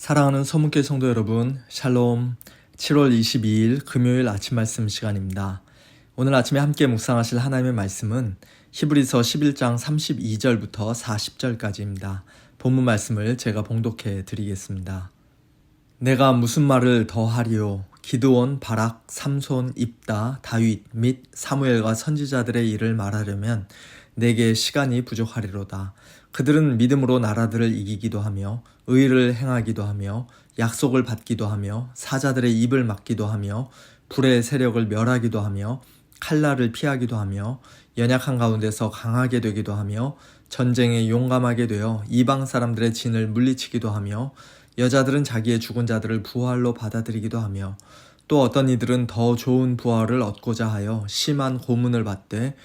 사랑하는 서문교회 성도 여러분, 샬롬. 7월 22일 금요일 아침 말씀 시간입니다. 오늘 아침에 함께 묵상하실 하나님의 말씀은 히브리서 11장 32절부터 40절까지입니다. 본문 말씀을 제가 봉독해 드리겠습니다. 내가 무슨 말을 더 하리요? 기드온, 바락, 삼손, 입다, 다윗 및 사무엘과 선지자들의 일을 말하려면 내게 시간이 부족하리로다. 그들은 믿음으로 나라들을 이기기도 하며 의를 행하기도 하며 약속을 받기도 하며 사자들의 입을 막기도 하며 불의 세력을 멸하기도 하며 칼날을 피하기도 하며 연약한 가운데서 강하게 되기도 하며 전쟁에 용감하게 되어 이방 사람들의 진을 물리치기도 하며 여자들은 자기의 죽은 자들을 부활로 받아들이기도 하며 또 어떤 이들은 더 좋은 부활을 얻고자 하여 심한 고문을 받되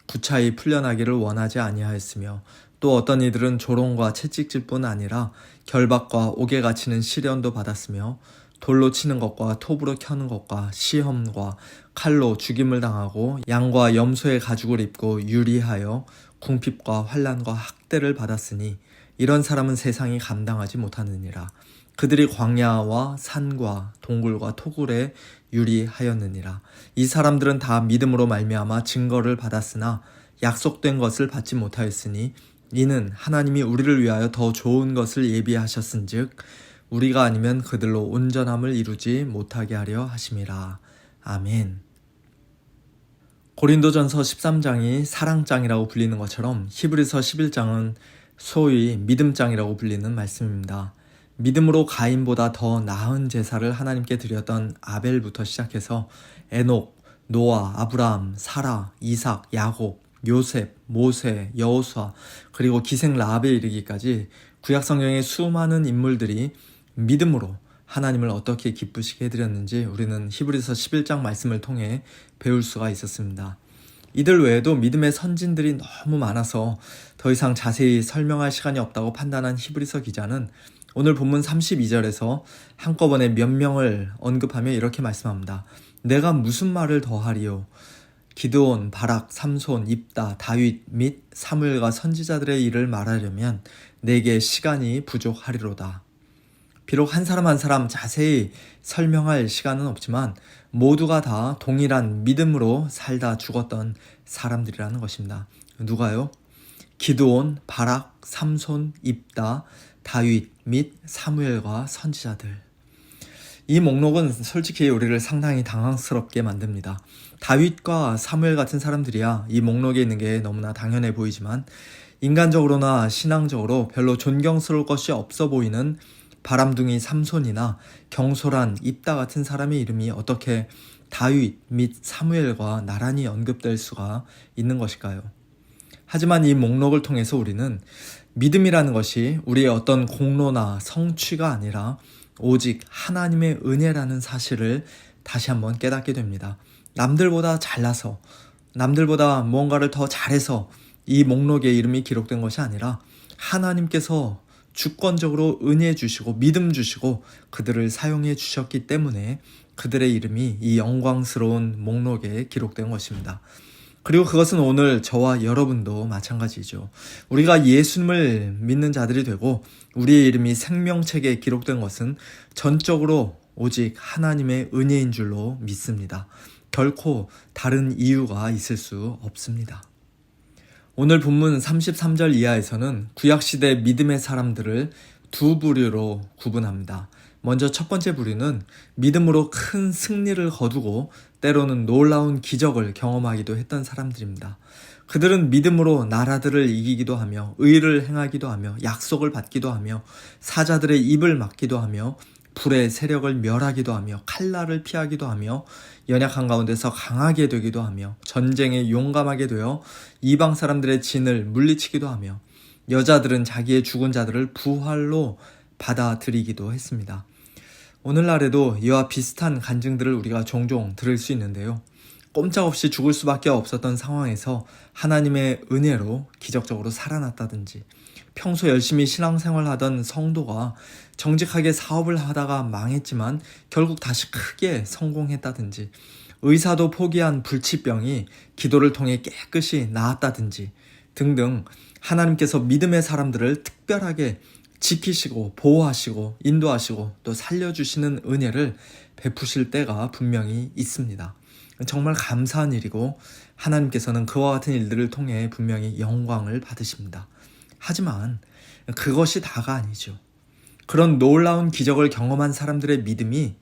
구차히 풀려나기를 원하지 아니하였으며 또 어떤 이들은 조롱과 채찍질뿐 아니라 결박과 옥에 갇히는 시련도 받았으며 돌로 치는 것과 톱으로 켜는 것과 시험과 칼로 죽임을 당하고 양과 염소의 가죽을 입고 유리하여 궁핍과 환난과 학대를 받았으니 이런 사람은 세상이 감당하지 못하느니라. 그들이 광야와 산과 동굴과 토굴에 유리하였느니라. 이 사람들은 다 믿음으로 말미암아 증거를 받았으나 약속된 것을 받지 못하였으니 이는 하나님이 우리를 위하여 더 좋은 것을 예비하셨은즉 우리가 아니면 그들로 온전함을 이루지 못하게 하려 하심이라. 아멘. 고린도전서 13장이 사랑장이라고 불리는 것처럼 히브리서 11장은 소위 믿음장이라고 불리는 말씀입니다. 믿음으로 가인보다 더 나은 제사를 하나님께 드렸던 아벨부터 시작해서 에녹, 노아, 아브라함, 사라, 이삭, 야곱, 요셉, 모세, 여호수아 그리고 기생 라합에 이르기까지 구약성경의 수많은 인물들이 믿음으로 하나님을 어떻게 기쁘시게 해드렸는지 우리는 히브리서 11장 말씀을 통해 배울 수가 있었습니다. 이들 외에도 믿음의 선진들이 너무 많아서 더 이상 자세히 설명할 시간이 없다고 판단한 히브리서 기자는 오늘 본문 32절에서 한꺼번에 몇 명을 언급하며 이렇게 말씀합니다. 내가 무슨 말을 더 하리요? 기드온, 바락, 삼손, 입다, 다윗 및 사무엘과 선지자들의 일을 말하려면 내게 시간이 부족하리로다. 비록 한 사람 한 사람 자세히 설명할 시간은 없지만 모두가 다 동일한 믿음으로 살다 죽었던 사람들이라는 것입니다. 누가요? 기드온, 바락, 삼손, 입다, 다윗 및 사무엘과 선지자들. 이 목록은 솔직히 우리를 상당히 당황스럽게 만듭니다. 다윗과 사무엘 같은 사람들이야 이 목록에 있는 게 너무나 당연해 보이지만 인간적으로나 신앙적으로 별로 존경스러울 것이 없어 보이는 바람둥이 삼손이나 경솔한 입다 같은 사람의 이름이 어떻게 다윗 및 사무엘과 나란히 언급될 수가 있는 것일까요? 하지만 이 목록을 통해서 우리는 믿음이라는 것이 우리의 어떤 공로나 성취가 아니라 오직 하나님의 은혜라는 사실을 다시 한번 깨닫게 됩니다. 남들보다 잘나서, 남들보다 무언가를 더 잘해서 이 목록에 이름이 기록된 것이 아니라 하나님께서 주권적으로 은혜 주시고 믿음 주시고 그들을 사용해 주셨기 때문에 그들의 이름이 이 영광스러운 목록에 기록된 것입니다. 그리고 그것은 오늘 저와 여러분도 마찬가지죠. 우리가 예수님을 믿는 자들이 되고 우리의 이름이 생명책에 기록된 것은 전적으로 오직 하나님의 은혜인 줄로 믿습니다. 결코 다른 이유가 있을 수 없습니다. 오늘 본문 33절 이하에서는 구약시대 믿음의 사람들을 두 부류로 구분합니다. 먼저 첫 번째 부류는 믿음으로 큰 승리를 거두고 때로는 놀라운 기적을 경험하기도 했던 사람들입니다. 그들은 믿음으로 나라들을 이기기도 하며 의를 행하기도 하며 약속을 받기도 하며 사자들의 입을 막기도 하며 불의 세력을 멸하기도 하며 칼날을 피하기도 하며 연약한 가운데서 강하게 되기도 하며 전쟁에 용감하게 되어 이방 사람들의 진을 물리치기도 하며 여자들은 자기의 죽은 자들을 부활로 받아들이기도 했습니다. 오늘날에도 이와 비슷한 간증들을 우리가 종종 들을 수 있는데요. 꼼짝없이 죽을 수밖에 없었던 상황에서 하나님의 은혜로 기적적으로 살아났다든지 평소 열심히 신앙생활하던 성도가 정직하게 사업을 하다가 망했지만 결국 다시 크게 성공했다든지 의사도 포기한 불치병이 기도를 통해 깨끗이 나았다든지 등등 하나님께서 믿음의 사람들을 특별하게 지키시고 보호하시고 인도하시고 또 살려주시는 은혜를 베푸실 때가 분명히 있습니다. 정말 감사한 일이고 하나님께서는 그와 같은 일들을 통해 분명히 영광을 받으십니다. 하지만 그것이 다가 아니죠. 그런 놀라운 기적을 경험한 사람들의 믿음이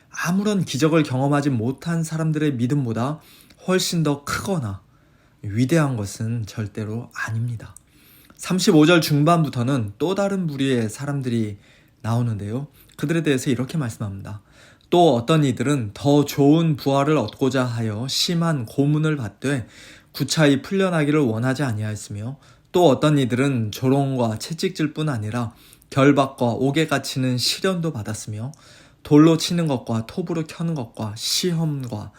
아무런 기적을 경험하지 못한 사람들의 믿음보다 훨씬 더 크거나 위대한 것은 절대로 아닙니다. 35절 중반부터는 또 다른 부류의 사람들이 나오는데요. 그들에 대해서 이렇게 말씀합니다. 또 어떤 이들은 더 좋은 부활을 얻고자 하여 심한 고문을 받되 구차히 풀려나기를 원하지 아니하였으며 또 어떤 이들은 조롱과 채찍질 뿐 아니라 결박과 옥에 갇히는 시련도 받았으며 돌로 치는 것과 톱으로 켜는 것과 시험과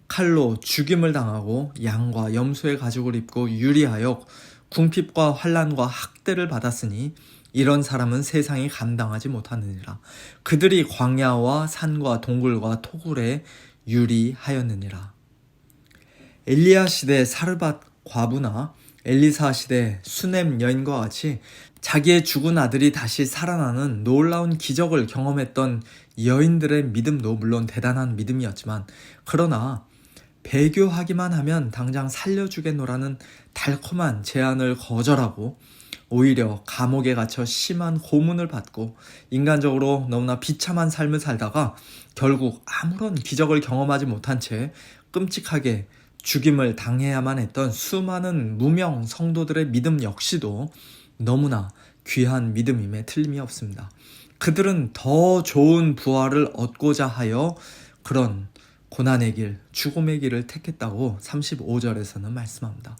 칼로 죽임을 당하고 양과 염소의 가죽을 입고 유리하여 궁핍과 환난과 학대를 받았으니 이런 사람은 세상이 감당하지 못하느니라. 그들이 광야와 산과 동굴과 토굴에 유리하였느니라. 엘리야 시대 사르밧 과부나 엘리사 시대 수넴 여인과 같이 자기의 죽은 아들이 다시 살아나는 놀라운 기적을 경험했던 여인들의 믿음도 물론 대단한 믿음이었지만, 그러나 배교하기만 하면 당장 살려주겠노라는 달콤한 제안을 거절하고 오히려 감옥에 갇혀 심한 고문을 받고 인간적으로 너무나 비참한 삶을 살다가 결국 아무런 기적을 경험하지 못한 채 끔찍하게 죽임을 당해야만 했던 수많은 무명 성도들의 믿음 역시도 너무나 귀한 믿음임에 틀림이 없습니다. 그들은 더 좋은 부활을 얻고자 하여 그런 고난의 길, 죽음의 길을 택했다고 35절에서는 말씀합니다.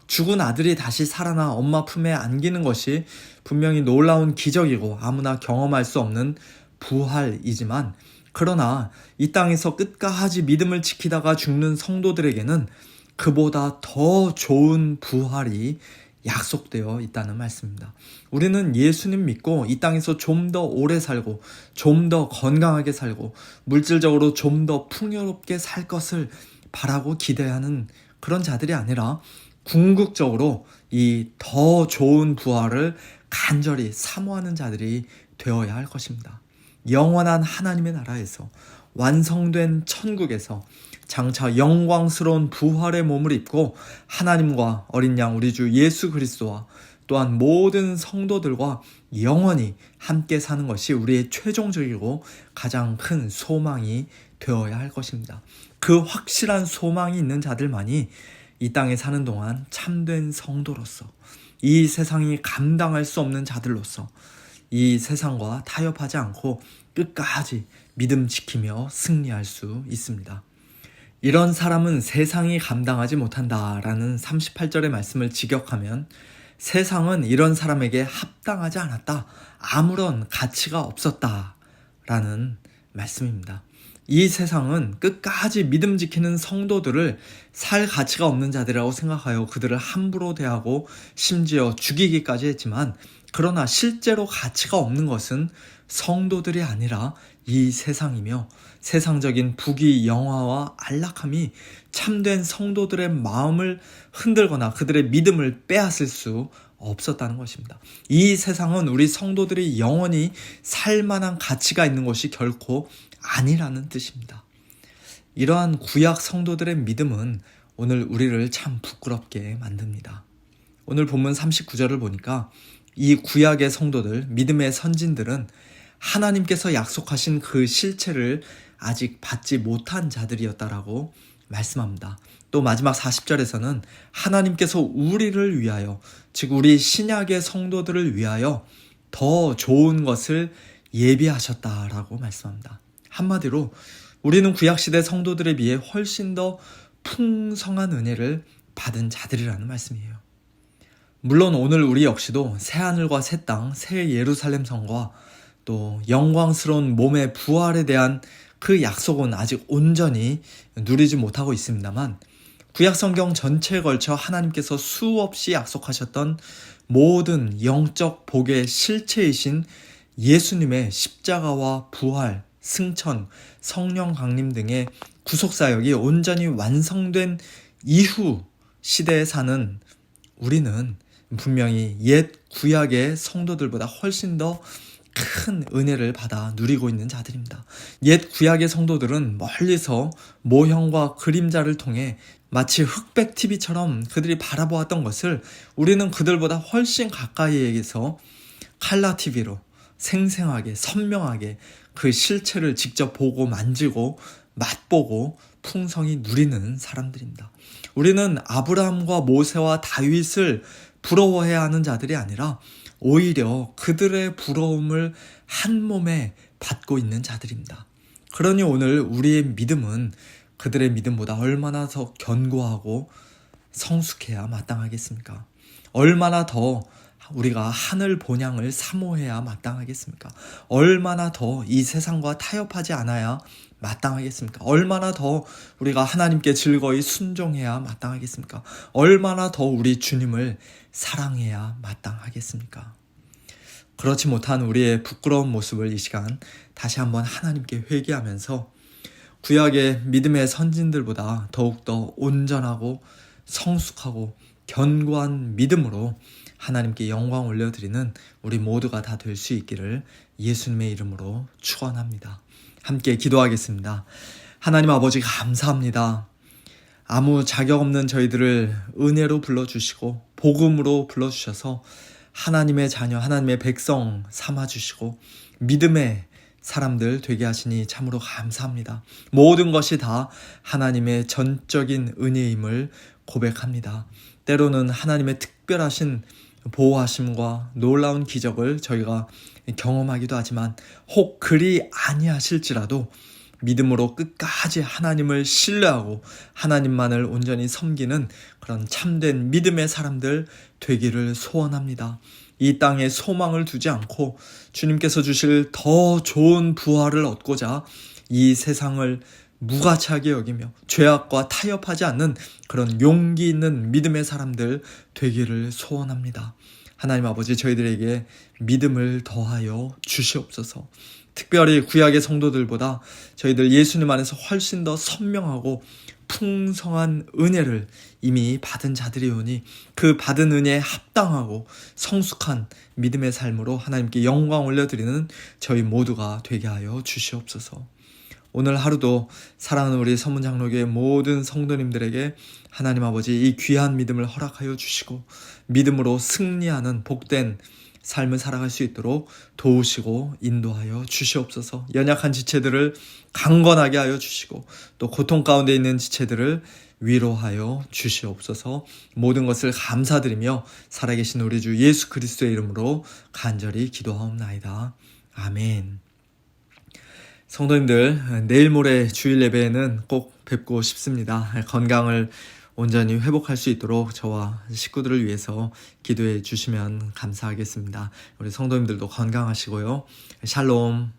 죽은 아들이 다시 살아나 엄마 품에 안기는 것이 분명히 놀라운 기적이고 아무나 경험할 수 없는 부활이지만, 그러나 이 땅에서 끝까지 믿음을 지키다가 죽는 성도들에게는 그보다 더 좋은 부활이 약속되어 있다는 말씀입니다. 우리는 예수님 믿고 이 땅에서 좀 더 오래 살고 좀 더 건강하게 살고 물질적으로 좀 더 풍요롭게 살 것을 바라고 기대하는 그런 자들이 아니라 궁극적으로 이 더 좋은 부활을 간절히 사모하는 자들이 되어야 할 것입니다. 영원한 하나님의 나라에서 완성된 천국에서 장차 영광스러운 부활의 몸을 입고 하나님과 어린 양 우리 주 예수 그리스도와 또한 모든 성도들과 영원히 함께 사는 것이 우리의 최종적이고 가장 큰 소망이 되어야 할 것입니다. 그 확실한 소망이 있는 자들만이 이 땅에 사는 동안 참된 성도로서, 이 세상이 감당할 수 없는 자들로서 이 세상과 타협하지 않고 끝까지 믿음 지키며 승리할 수 있습니다. 이런 사람은 세상이 감당하지 못한다라는 38절의 말씀을 직역하면 세상은 이런 사람에게 합당하지 않았다, 아무런 가치가 없었다라는 말씀입니다. 이 세상은 끝까지 믿음 지키는 성도들을 살 가치가 없는 자들이라고 생각하여 그들을 함부로 대하고 심지어 죽이기까지 했지만, 그러나 실제로 가치가 없는 것은 성도들이 아니라 이 세상이며 세상적인 부귀 영화와 안락함이 참된 성도들의 마음을 흔들거나 그들의 믿음을 빼앗을 수 없었다는 것입니다. 이 세상은 우리 성도들이 영원히 살 만한 가치가 있는 것이 결코 아니라는 뜻입니다. 이러한 구약 성도들의 믿음은 오늘 우리를 참 부끄럽게 만듭니다. 오늘 본문 39절을 보니까 이 구약의 성도들, 믿음의 선진들은 하나님께서 약속하신 그 실체를 아직 받지 못한 자들이었다라고 말씀합니다. 또 마지막 40절에서는 하나님께서 우리를 위하여, 즉 우리 신약의 성도들을 위하여 더 좋은 것을 예비하셨다라고 말씀합니다. 한마디로 우리는 구약시대 성도들에 비해 훨씬 더 풍성한 은혜를 받은 자들이라는 말씀이에요. 물론 오늘 우리 역시도 새하늘과 새 땅, 새 예루살렘 성과 또 영광스러운 몸의 부활에 대한 그 약속은 아직 온전히 누리지 못하고 있습니다만, 구약성경 전체에 걸쳐 하나님께서 수없이 약속하셨던 모든 영적 복의 실체이신 예수님의 십자가와 부활, 승천, 성령 강림 등의 구속사역이 온전히 완성된 이후 시대에 사는 우리는 분명히 옛 구약의 성도들보다 훨씬 더 큰 은혜를 받아 누리고 있는 자들입니다. 옛 구약의 성도들은 멀리서 모형과 그림자를 통해 마치 흑백 TV처럼 그들이 바라보았던 것을 우리는 그들보다 훨씬 가까이에서 칼라 TV로 생생하게 선명하게 그 실체를 직접 보고 만지고 맛보고 풍성히 누리는 사람들입니다. 우리는 아브라함과 모세와 다윗을 부러워해야 하는 자들이 아니라 오히려 그들의 부러움을 한 몸에 받고 있는 자들입니다. 그러니 오늘 우리의 믿음은 그들의 믿음보다 얼마나 더 견고하고 성숙해야 마땅하겠습니까? 얼마나 더 우리가 하늘 본향을 사모해야 마땅하겠습니까? 얼마나 더 이 세상과 타협하지 않아야 마땅하겠습니까? 얼마나 더 우리가 하나님께 즐거이 순종해야 마땅하겠습니까? 얼마나 더 우리 주님을 사랑해야 마땅하겠습니까? 그렇지 못한 우리의 부끄러운 모습을 이 시간 다시 한번 하나님께 회개하면서 구약의 믿음의 선진들보다 더욱더 온전하고 성숙하고 견고한 믿음으로 하나님께 영광 올려드리는 우리 모두가 다 될 수 있기를 예수님의 이름으로 축원합니다. 함께 기도하겠습니다. 하나님 아버지 감사합니다. 아무 자격 없는 저희들을 은혜로 불러주시고 복음으로 불러주셔서 하나님의 자녀, 하나님의 백성 삼아주시고 믿음의 사람들 되게 하시니 참으로 감사합니다. 모든 것이 다 하나님의 전적인 은혜임을 고백합니다. 때로는 하나님의 특별하신 보호하심과 놀라운 기적을 저희가 경험하기도 하지만 혹 그리 아니하실지라도 믿음으로 끝까지 하나님을 신뢰하고 하나님만을 온전히 섬기는 그런 참된 믿음의 사람들 되기를 소원합니다. 이 땅에 소망을 두지 않고 주님께서 주실 더 좋은 부활을 얻고자 이 세상을 무가치하게 여기며 죄악과 타협하지 않는 그런 용기 있는 믿음의 사람들 되기를 소원합니다. 하나님 아버지 저희들에게 믿음을 더하여 주시옵소서. 특별히 구약의 성도들보다 저희들 예수님 안에서 훨씬 더 선명하고 풍성한 은혜를 이미 받은 자들이오니 그 받은 은혜에 합당하고 성숙한 믿음의 삶으로 하나님께 영광 올려드리는 저희 모두가 되게 하여 주시옵소서. 오늘 하루도 사랑하는 우리 서문장로교회 모든 성도님들에게 하나님 아버지 이 귀한 믿음을 허락하여 주시고 믿음으로 승리하는 복된 삶을 살아갈 수 있도록 도우시고 인도하여 주시옵소서. 연약한 지체들을 강건하게 하여 주시고 또 고통 가운데 있는 지체들을 위로하여 주시옵소서. 모든 것을 감사드리며 살아계신 우리 주 예수 그리스도의 이름으로 간절히 기도하옵나이다. 아멘. 성도님들, 내일 모레 주일 예배에는 꼭 뵙고 싶습니다. 건강을 온전히 회복할 수 있도록 저와 식구들을 위해서 기도해 주시면 감사하겠습니다. 우리 성도님들도 건강하시고요. 샬롬.